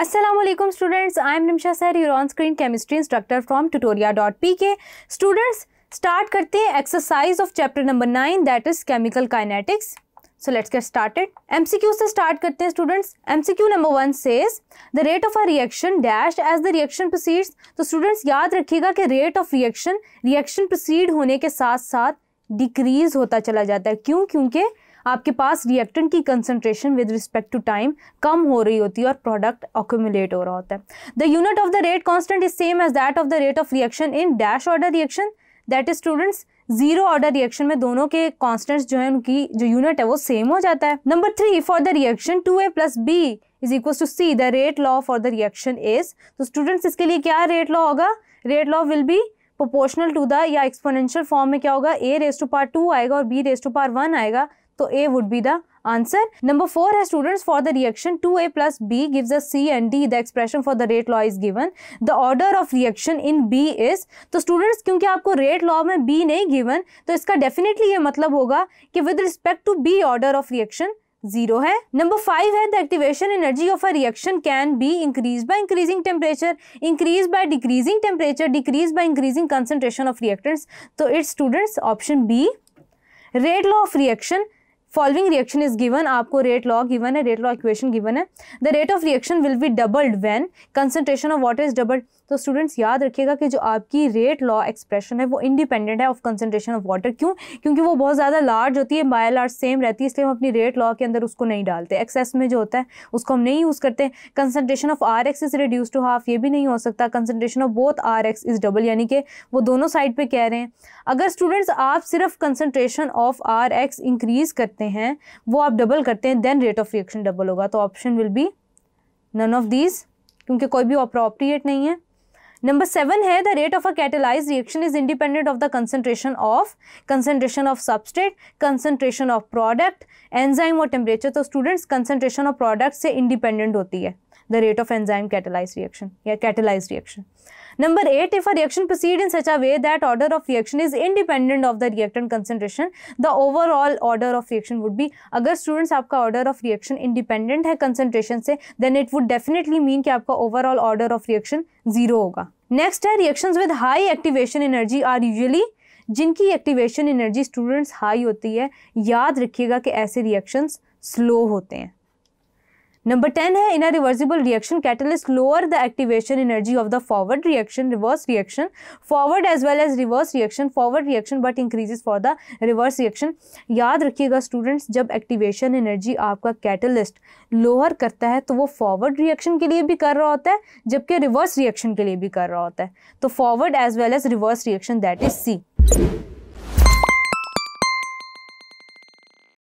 Assalamualaikum students, I am Nimsha Sir, your on-screen chemistry instructor from tutoria.pk. Students, start करते हैं exercise of chapter number 9 that is chemical kinetics. So let's get started. MCQ से start करते हैं students. MCQ number 1 says the rate of a reaction dash as the reaction proceeds. तो students याद रखिएगा कि rate of reaction proceed होने के साथ साथ decrease होता चला जाता है. क्यों? क्योंकि आपके पास रिएक्टेंट की concentration with respect to time कम हो रही होती है और प्रोडक्ट अक्यूमुलेट हो रहा होता है. The unit of the rate constant is same as that of the rate of reaction in dash order reaction. That is students zero order reaction में दोनों के कांस्टेंट्स जो है उनकी जो यूनिट है वो सेम हो जाता है. Number 3 for the reaction 2a + b is equal to c. The rate law for the reaction is. तो स्टूडेंट्स इसके लिए क्या रेट लॉ होगा? Rate law will be proportional to the या एक्सपोनेंशियल फॉर्म में क्या होगा? a⁻2 आएगा और b⁻1 आएगा. तो A would be the answer. Number 4 है students for the reaction 2a + b gives us C and D. The expression for the rate law is given. The order of reaction in B is. तो students क्योंकि आपको rate law में B नहीं given तो इसका definitely ये मतलब होगा कि with respect to B order of reaction 0 है. Number 5 है the activation energy of a reaction can be increased by increasing temperature, increased by decreasing temperature, decreased by increasing concentration of reactants. तो it's students option B. Rate law of reaction following reaction is given. आपको rate law given है, rate law equation given है. The rate of reaction will be doubled when concentration of water is doubled. तो students याद रखिएगा कि जो आपकी rate law expression है वो इंडिपेंडेंट है ऑफ कंसंट्रेशन ऑफ वाटर. क्यों? क्योंकि वो बहुत ज़्यादा लार्ज होती है, बाय लार्ज सेम रहती है, इसलिए हम अपनी रेट लॉ के अंदर उसको नहीं डालते. एक्सेस में जो होता है उसको हम नहीं यूज़ करते. Concentration of RX is reduce to half, ये भी नहीं हो सकता. Concentration of both RX is double, यानी कि वो दोनों साइड पे कह रहे हैं. अगर स्टूडेंट्स आप सिर्फ कंसंट्रेशन ऑफ RX इंक्रीज करते हैं, वो आप डबल करते हैं, then rate of reaction double होगा. तो option will be none of these, क्योंकि कोई भी अप्रोप्रिएट नहीं है. नंबर 7 है the rate of a catalysed reaction is independent of the concentration of substrate, concentration of product, enzyme और टेम्परेचर. तो स्टूडेंट्स कंसंट्रेशन ऑफ प्रोडक्ट से इंडिपेंडेंट होती है the rate of enzyme catalysed reaction या catalysed reaction. Number 8, if a reaction proceed in such a way that order of reaction is independent of the reactant concentration, the overall order of reaction would be. अगर students आपका order of reaction independent है concentration से, then it would definitely mean कि आपका overall order of reaction 0 होगा. Next है reactions with high activation energy are usually, जिनकी activation energy students high होती है, याद रखिएगा कि ऐसे reactions slow होते हैं. Number 10 है in a reversible reaction catalyst lower the activation energy of the forward reaction, reverse reaction, forward as well as reverse reaction, forward reaction but increases for the reverse reaction. याद रखिएगा students, जब activation energy आपका catalyst lower करता है तो वो forward reaction के लिए भी कर रहा होता है, जबकि रिवर्स रिएक्शन के लिए भी कर रहा होता है. तो forward as well as reverse reaction, that is C.